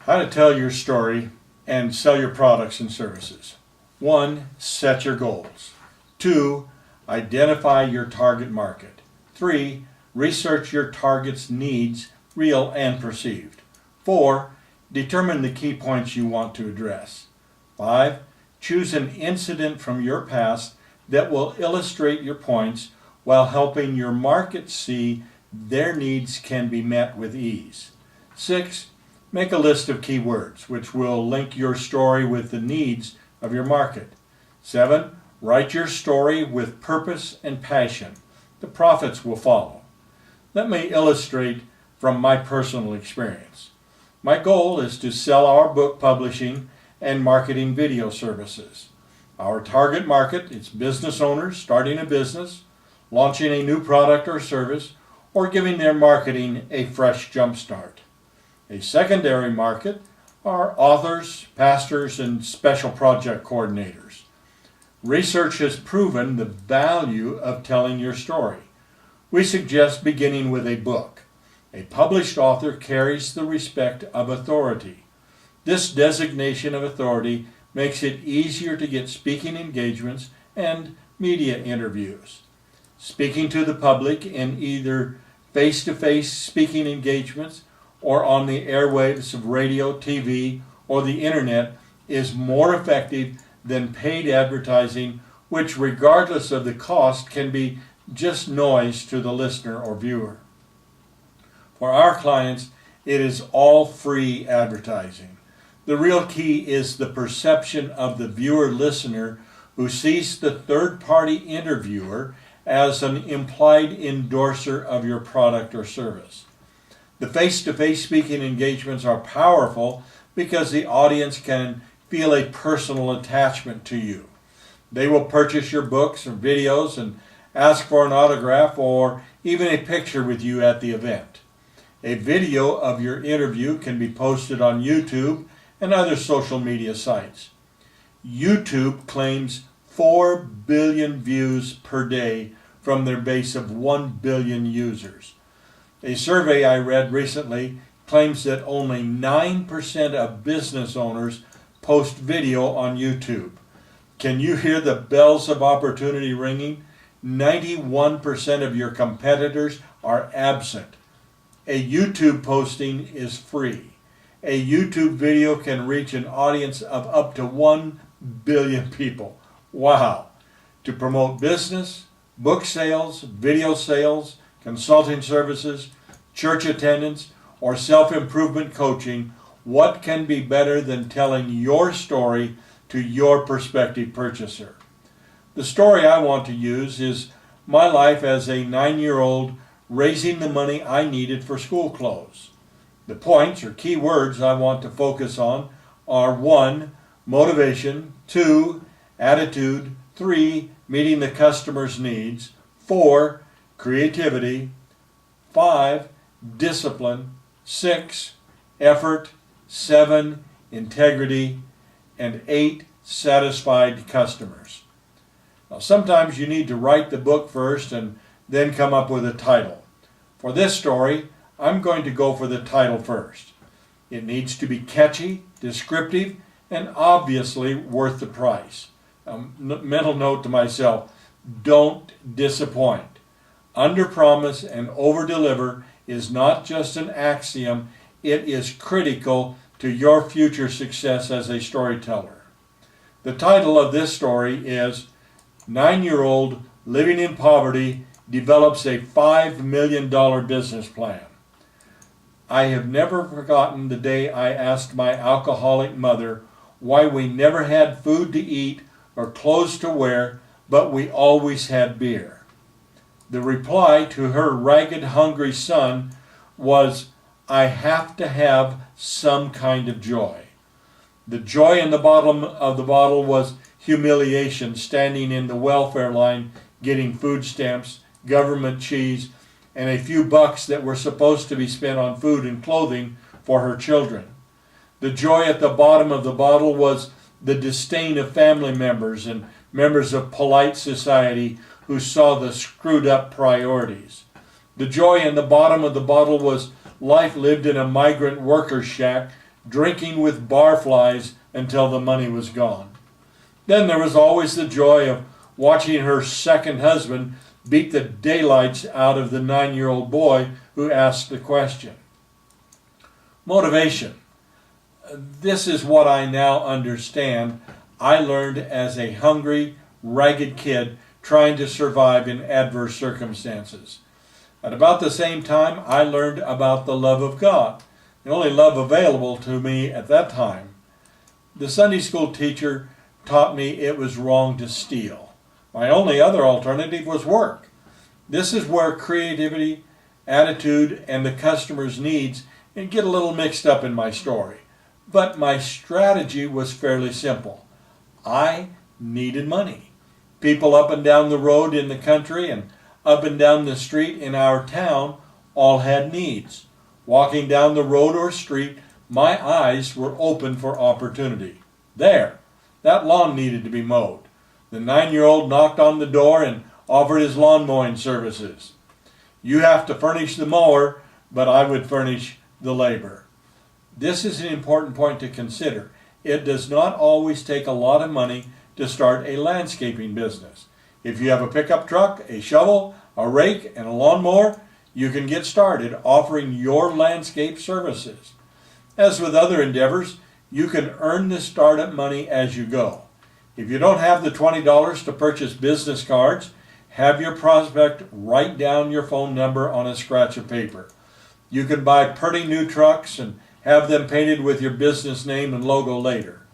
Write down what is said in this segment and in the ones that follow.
How to tell your story and sell your products and services. 1. Set your goals. 2. Identify your target market. 3. Research your target's needs, real and perceived. 4. Determine the key points you want to address. 5. Choose an incident from your past that will illustrate your points while helping your market see their needs can be met with ease. 6. Make a list of keywords which will link your story with the needs of your market. 7. Write your story with purpose and passion. The profits will follow. Let me illustrate from my personal experience. My goal is to sell our book publishing and marketing video services. Our target market is business owners starting a business, launching a new product or service, or giving their marketing a fresh jumpstart. A secondary market are authors, pastors, and special project coordinators. Research has proven the value of telling your story. We suggest beginning with a book. A published author carries the respect of authority. This designation of authority makes it easier to get speaking engagements and media interviews. Speaking to the public in either face-to-face speaking engagements or on the airwaves of radio, TV, or the internet is more effective than paid advertising, which, regardless of the cost, can be just noise to the listener or viewer. For our clients, it is all free advertising. The real key is the perception of the viewer-listener who sees the third-party interviewer as an implied endorser of your product or service. The face-to-face speaking engagements are powerful because the audience can feel a personal attachment to you. They will purchase your books or videos and ask for an autograph or even a picture with you at the event. A video of your interview can be posted on YouTube and other social media sites. YouTube claims 4 billion views per day from their base of 1 billion users. A survey I read recently claims that only 9% of business owners post video on YouTube. Can you hear the bells of opportunity ringing? 91% of your competitors are absent. A YouTube posting is free. A YouTube video can reach an audience of up to 1 billion people. Wow! To promote business, book sales, video sales, consulting services, church attendance, or self-improvement coaching, what can be better than telling your story to your prospective purchaser? The story I want to use is my life as a 9-year-old raising the money I needed for school clothes. The points or key words I want to focus on are 1. Motivation, 2. Attitude, 3. Meeting the customer's needs, 4. Creativity, 5. Discipline, 6. Effort, 7. Integrity, and 8. Satisfied customers. Now, sometimes you need to write the book first and then come up with a title. For this story, I'm going to go for the title first. It needs to be catchy, descriptive, and obviously worth the price. A mental note to myself, don't disappoint. Under-promise and over-deliver is not just an axiom, it is critical to your future success as a storyteller. The title of this story is 9-year-old living in poverty develops a $5 million business plan. I have never forgotten the day I asked my alcoholic mother why we never had food to eat or clothes to wear, but we always had beer. The reply to her ragged, hungry son was, I have to have some kind of joy. The joy in the bottom of the bottle was humiliation, standing in the welfare line, getting food stamps, government cheese, and a few bucks that were supposed to be spent on food and clothing for her children. The joy at the bottom of the bottle was the disdain of family members and members of polite society who saw the screwed up priorities. The joy in the bottom of the bottle was life lived in a migrant worker's shack, drinking with barflies until the money was gone. Then there was always the joy of watching her second husband beat the daylights out of the 9-year-old boy who asked the question. Motivation. This is what I now understand I learned as a hungry, ragged kid trying to survive in adverse circumstances. At about the same time, I learned about the love of God, the only love available to me at that time. The Sunday school teacher taught me it was wrong to steal. My only other alternative was work. This is where creativity, attitude, and the customer's needs get a little mixed up in my story. But my strategy was fairly simple. I needed money. People up and down the road in the country and up and down the street in our town all had needs. Walking down the road or street, my eyes were open for opportunity. There, that lawn needed to be mowed. The 9-year-old knocked on the door and offered his lawn mowing services. You have to furnish the mower, but I would furnish the labor. This is an important point to consider. It does not always take a lot of money to start a landscaping business. If you have a pickup truck, a shovel, a rake, and a lawnmower, you can get started offering your landscape services. As with other endeavors, you can earn the startup money as you go. If you don't have the $20 to purchase business cards, have your prospect write down your phone number on a scratch of paper. You can buy pretty new trucks and have them painted with your business name and logo later.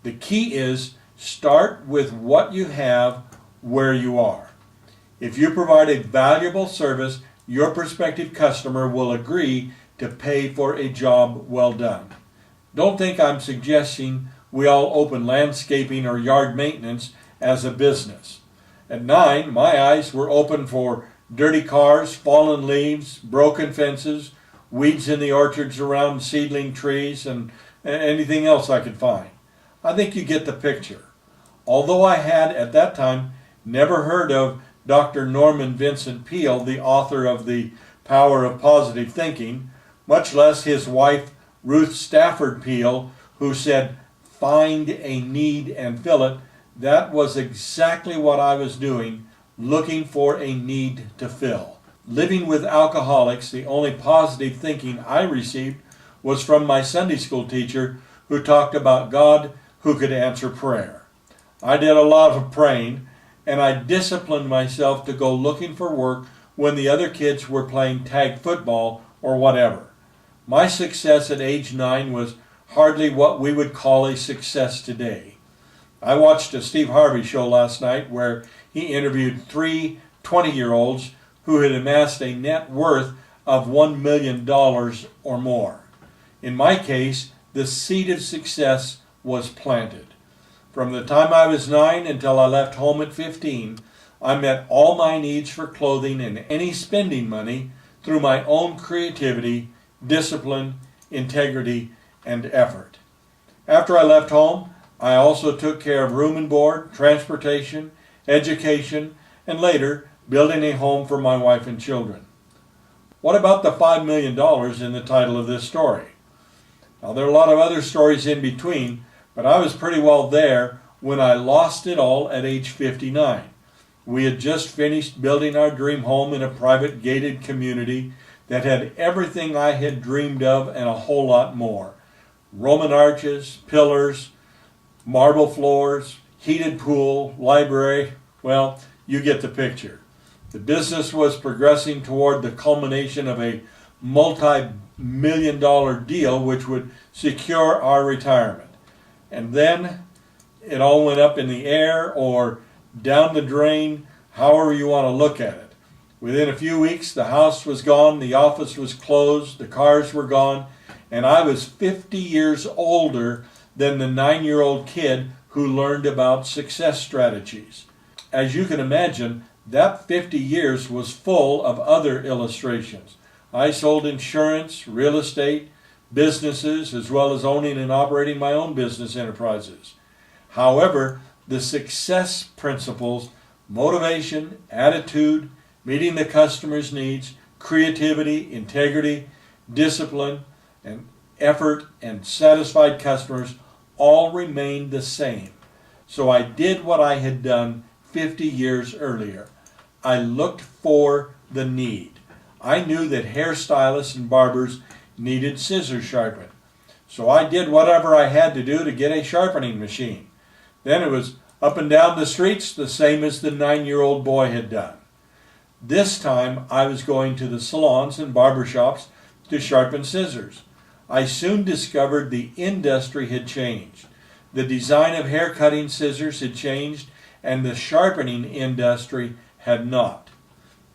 The key is start with what you have where you are. If you provide a valuable service, your prospective customer will agree to pay for a job well done. Don't think I'm suggesting we all open landscaping or yard maintenance as a business. At 9, my eyes were open for dirty cars, fallen leaves, broken fences, weeds in the orchards around seedling trees, and anything else I could find. I think you get the picture. Although I had, at that time, never heard of Dr. Norman Vincent Peale, the author of The Power of Positive Thinking, much less his wife, Ruth Stafford Peale, who said, "Find a need and fill it," that was exactly what I was doing, looking for a need to fill. Living with alcoholics, the only positive thinking I received was from my Sunday school teacher who talked about God who could answer prayer. I did a lot of praying, and I disciplined myself to go looking for work when the other kids were playing tag football or whatever. My success at age 9 was hardly what we would call a success today. I watched a Steve Harvey show last night where he interviewed 3 20-year-olds who had amassed a net worth of $1 million or more. In my case, the seed of success was planted. From the time I was 9 until I left home at 15, I met all my needs for clothing and any spending money through my own creativity, discipline, integrity, and effort. After I left home, I also took care of room and board, transportation, education, and later building a home for my wife and children. What about the $5 million in the title of this story? Now, there are a lot of other stories in between, but I was pretty well there when I lost it all at age 59. We had just finished building our dream home in a private gated community that had everything I had dreamed of and a whole lot more. Roman arches, pillars, marble floors, heated pool, library. Well, you get the picture. The business was progressing toward the culmination of a multi-million-dollar deal which would secure our retirement. And then it all went up in the air or down the drain, however you want to look at it. Within a few weeks, the house was gone, the office was closed, the cars were gone, and I was 50 years older than the 9-year-old kid who learned about success strategies. As you can imagine, that 50 years was full of other illustrations. I sold insurance, real estate, businesses, as well as owning and operating my own business enterprises. However, the success principles, motivation, attitude, meeting the customer's needs, creativity, integrity, discipline, and effort, and satisfied customers all remained the same. So I did what I had done 50 years earlier. I looked for the need. I knew that hairstylists and barbers needed scissors sharpened. So I did whatever I had to do to get a sharpening machine. Then it was up and down the streets, the same as the 9-year-old boy had done. This time I was going to the salons and barbershops to sharpen scissors. I soon discovered the industry had changed. The design of hair cutting scissors had changed, and the sharpening industry had not.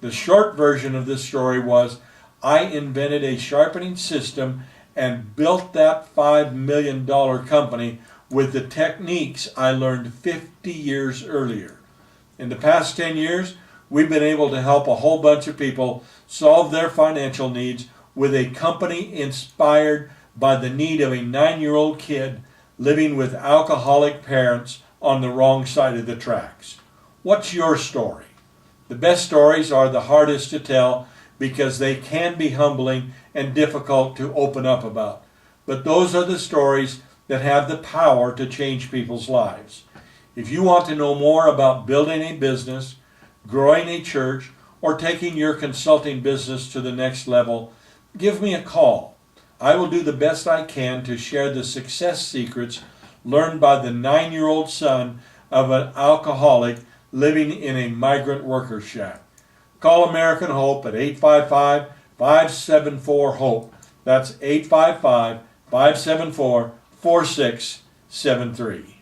The short version of this story was I invented a sharpening system and built that $5 million company with the techniques I learned 50 years earlier. In the past 10 years, we've been able to help a whole bunch of people solve their financial needs with a company inspired by the need of a 9-year-old kid living with alcoholic parents on the wrong side of the tracks. What's your story? The best stories are the hardest to tell because they can be humbling and difficult to open up about. But those are the stories that have the power to change people's lives. If you want to know more about building a business, growing a church, or taking your consulting business to the next level, give me a call. I will do the best I can to share the success secrets learned by the 9-year-old son of an alcoholic living in a migrant worker shack. Call American Hope at 855-574-HOPE. That's 855-574-4673.